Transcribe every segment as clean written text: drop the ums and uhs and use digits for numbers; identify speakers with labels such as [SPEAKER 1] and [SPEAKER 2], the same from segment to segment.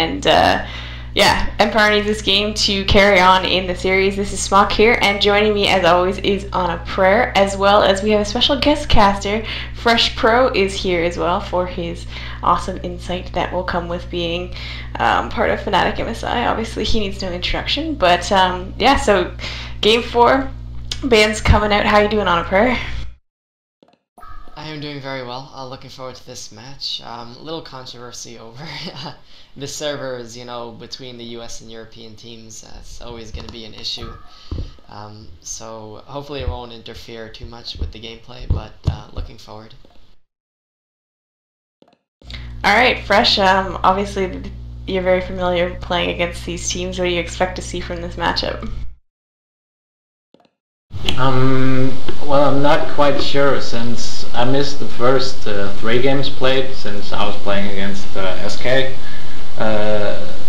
[SPEAKER 1] and yeah, Empire needs this game to carry on in the series. This is Smock here, and joining me as always is On a Prayer, as well as we have a special guest caster. Fresh Pro is here as well for his awesome insight that will come with being part of Fnatic MSI. Obviously, he needs no introduction, but yeah, so Game 4, bands coming out. How you doing, On a Prayer?
[SPEAKER 2] I am doing very well. Looking forward to this match. Little controversy over the servers, you know, between the US and European teams. It's always going to be an issue. So hopefully it won't interfere too much with the gameplay, but looking forward.
[SPEAKER 1] Alright, Fresh, obviously you're very familiar playing against these teams. What do you expect to see from this matchup?
[SPEAKER 3] Well, I'm not quite sure since I missed the first 3 games played since I was playing against SK.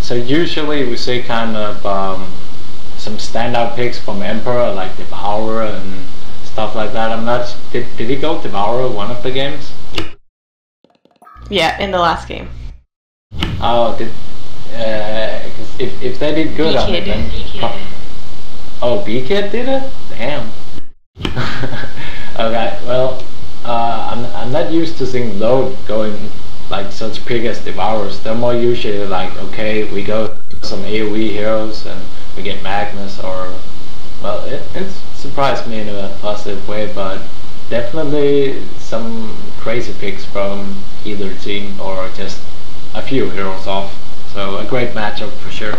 [SPEAKER 3] So usually we see kind of some standout picks from Emperor like Devourer and stuff like that. I'm not. Did he go Devourer one of the games?
[SPEAKER 1] Yeah, in the last game.
[SPEAKER 3] Oh, if they did good on it, then. Oh, B-Kid did it? Damn. Okay, well, I'm not used to seeing Load going like such big as Devourers. They're more usually like, okay, we go some AoE heroes and we get Magnus, or, well, it surprised me in a positive way, but definitely some crazy picks from either team or just a few heroes off. So a great matchup for sure.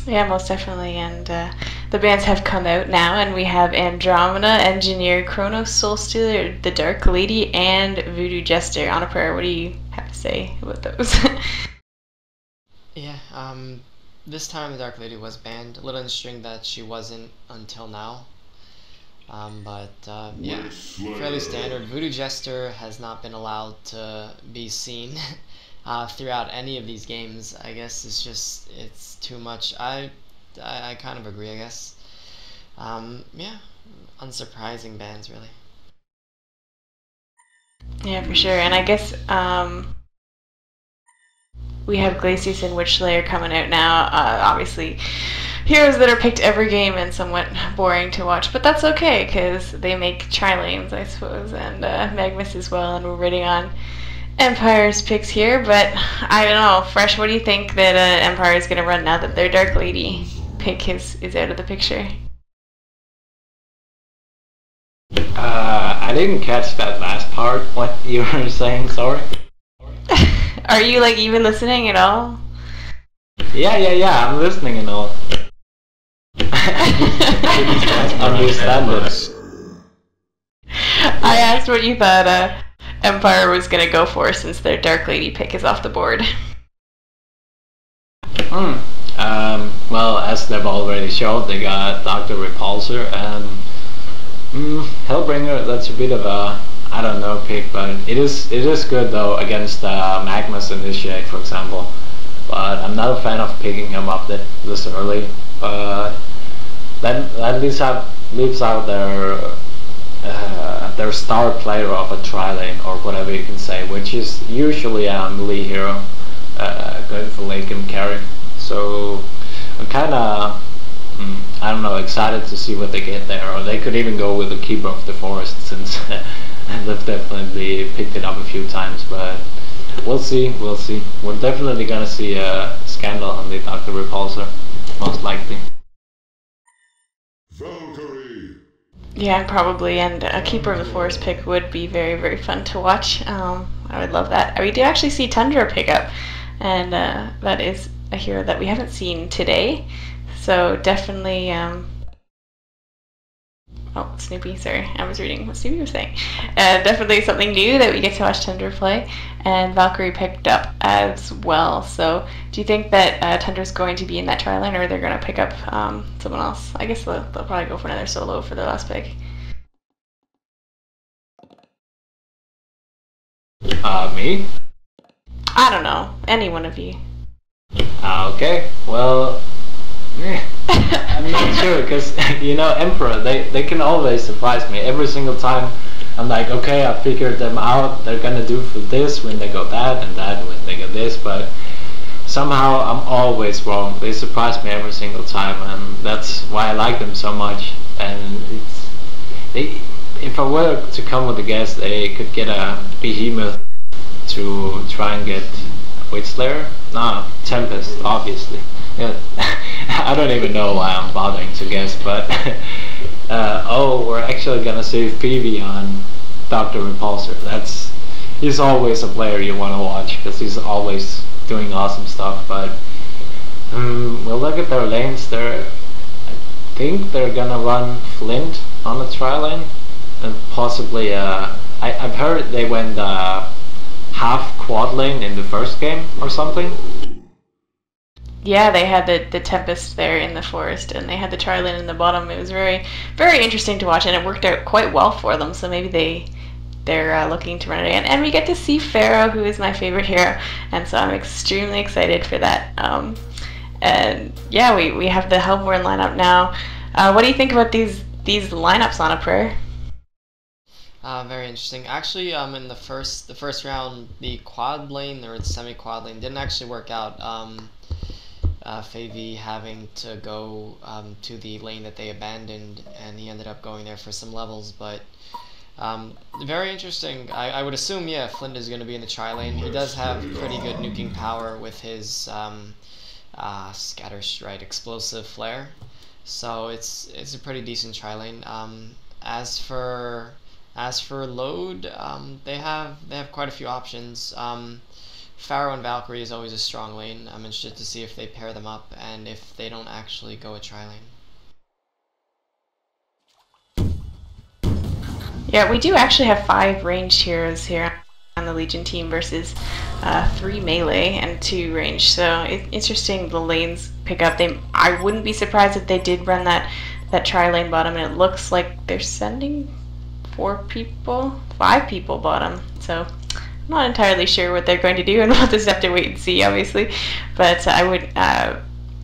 [SPEAKER 1] Yeah, most definitely, and the bands have come out now, and we have Andromeda, Engineer, Chronos, Soulstealer, the Dark Lady, and Voodoo Jester. On a Prayer, what do you have to say about those?
[SPEAKER 2] Yeah, this time the Dark Lady was banned. A little interesting that she wasn't until now. But yeah, fairly standard. Voodoo Jester has not been allowed to be seen throughout any of these games. I guess it's too much. I kind of agree, I guess. Yeah, unsurprising bans, really.
[SPEAKER 1] Yeah, for sure. And I guess we have Glacius and Witchslayer coming out now. Obviously, heroes that are picked every game and somewhat boring to watch, but that's okay because they make tri-lanes, I suppose, and Magnus as well, and we're waiting on Empire's picks here, but I don't know. Fresh, what do you think that Empire is going to run now that their Dark Lady pick is out of the picture?
[SPEAKER 3] I didn't catch that last part, what you were saying, sorry.
[SPEAKER 1] Are you like even listening at all?
[SPEAKER 3] Yeah, I'm listening and all. Understand it.
[SPEAKER 1] I asked what you thought Empire was going to go for since their Dark Lady pick is off the board.
[SPEAKER 3] Well, as they've already showed, they got Dr. Repulsor and Hellbringer. That's a bit of a, I don't know, pick, but it is good though against Magnus Initiate, for example. But I'm not a fan of picking him up this early. That leaves out their star player of a tri-lane or whatever you can say, which is usually a melee hero going for late game carry. So I'm kind of, I don't know, excited to see what they get there. Or they could even go with the Keeper of the Forest, since they've definitely picked it up a few times. But we'll see. We're definitely gonna see a scandal on the Dr. Repulsor, most likely.
[SPEAKER 1] Yeah, probably, and a Keeper of the Forest pick would be very, very fun to watch. I would love that. We do actually see Tundra pick up, and that is a hero that we haven't seen today, so definitely, oh, Snoopy, sorry, I was reading what Snoopy was saying. Definitely something new that we get to watch Tundra play, and Valkyrie picked up as well. So do you think that Tundra's going to be in that tri-lane, or they're going to pick up someone else? I guess they'll probably go for another solo for their last pick.
[SPEAKER 3] Me?
[SPEAKER 1] I don't know. Any one of you.
[SPEAKER 3] Okay, well, I'm not sure, because, you know, Emperor, they can always surprise me. Every single time I'm like, okay, I figured them out, they're gonna do for this when they go that, and that when think of this, but somehow I'm always wrong. They surprise me every single time, and that's why I like them so much. And if I were to come with a guess, they could get a behemoth to try and get Witch Slayer? No, Tempest, obviously. Yeah. I don't even know why I'm bothering to guess, but oh, we're actually gonna save PV on Dr. Repulsor. He's always a player you want to watch because he's always doing awesome stuff. But we'll look at their lanes. I think they're gonna run Flint on the tri-lane, and possibly I've heard they went half quad lane in the first game or something.
[SPEAKER 1] Yeah, they had the Tempest there in the forest, and they had the tri-lane in the bottom. It was very, very interesting to watch, and it worked out quite well for them. So maybe they're looking to run it again. And we get to see Pharaoh, who is my favorite hero, and so I'm extremely excited for that. And yeah, we have the Hellborn lineup now. What do you think about these lineups on a prayer?
[SPEAKER 2] Very interesting. Actually, in the first round, the quad lane or the semi-quad lane didn't actually work out. 4v having to go to the lane that they abandoned, and he ended up going there for some levels. But very interesting. I would assume, yeah, Flint is going to be in the tri-lane. He does have pretty good nuking power with his Scatter Strike explosive flare, so it's a pretty decent tri-lane. As for load, they have quite a few options. Pharaoh and Valkyrie is always a strong lane. I'm interested to see if they pair them up and if they don't actually go a tri-lane.
[SPEAKER 1] Yeah, we do actually have 5 ranged heroes here on the Legion team versus 3 melee and 2 ranged. So it's interesting the lanes pick up. I wouldn't be surprised if they did run that tri-lane bottom, and it looks like they're sending 5 people bottom. So I'm not entirely sure what they're going to do, and we'll just have to wait and see, obviously. But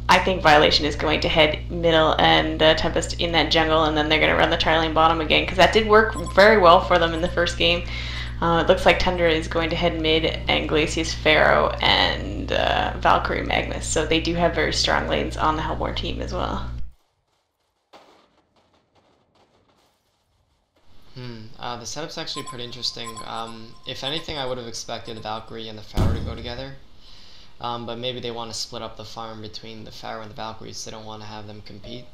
[SPEAKER 1] I think Violation is going to head middle and Tempest in that jungle, and then they're going to run the tri-lane bottom again, because that did work very well for them in the first game. It looks like Tundra is going to head mid, and Glacius Pharaoh, and Valkyrie Magnus. So they do have very strong lanes on the Hellborn team as well.
[SPEAKER 2] The setup's actually pretty interesting. If anything, I would have expected the Valkyrie and the Pharaoh to go together. But maybe they want to split up the farm between the Pharaoh and the Valkyries. They don't want to have them compete.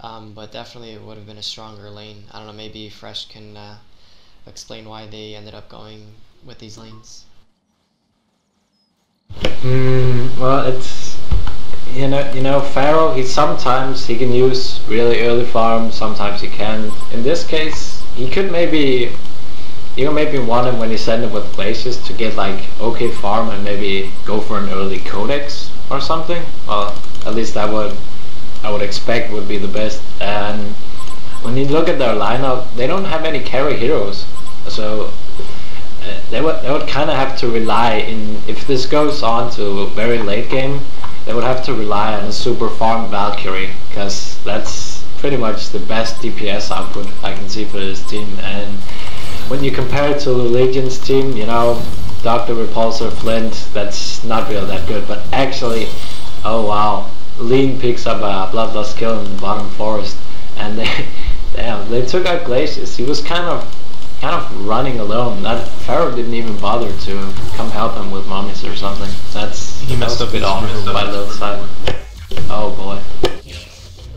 [SPEAKER 2] But definitely it would have been a stronger lane. I don't know, maybe Fresh can explain why they ended up going with these lanes.
[SPEAKER 3] Well, it's you know Pharaoh. Sometimes he can use really early farm. Sometimes he can. In this case, he could maybe want him when he sent it with Glacius to get like okay farm and maybe go for an early Codex or something. Well, at least I would expect would be the best. And when you look at their lineup, they don't have any carry heroes, so they would kind of have to rely if this goes on to very late game, they would have to rely on a super farm Valkyrie, because that's pretty much the best DPS output I can see for this team. And when you compare it to the Legion's team, Dr. Repulsor, Flint, that's not really that good. But actually, oh wow, Lean picks up a Bloodlust kill in the bottom forest, and they took out Glacius. He was kind of running alone. That Pharaoh didn't even bother to come help him with mummies or something.
[SPEAKER 4] He messed up his
[SPEAKER 3] by the side. Oh boy.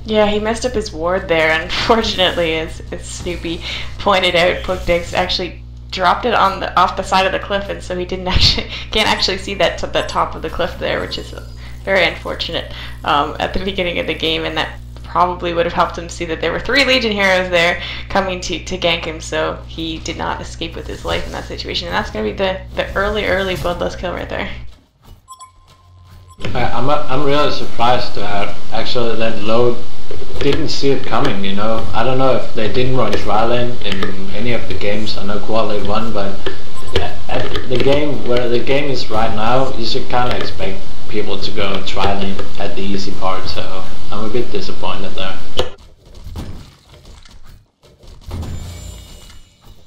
[SPEAKER 1] Yeah, he messed up his ward there, unfortunately, as Snoopy pointed out. Pugdix actually dropped it off the side of the cliff, and so he can't actually see that top of the cliff there, which is very unfortunate at the beginning of the game, and that probably would have helped him see that there were 3 Legion heroes there coming to gank him, so he did not escape with his life in that situation, and that's going to be the early Bloodlust kill right there.
[SPEAKER 3] I'm really surprised actually that Load didn't see it coming, I don't know if they didn't run tri-lane in any of the games. I know Quad Lane won, but at the game where the game is right now, you should kind of expect people to go tri-lane at the easy part, so I'm a bit disappointed there.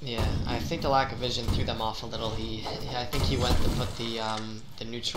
[SPEAKER 2] Yeah, I think the lack of vision threw them off a little. I think he went to put the neutral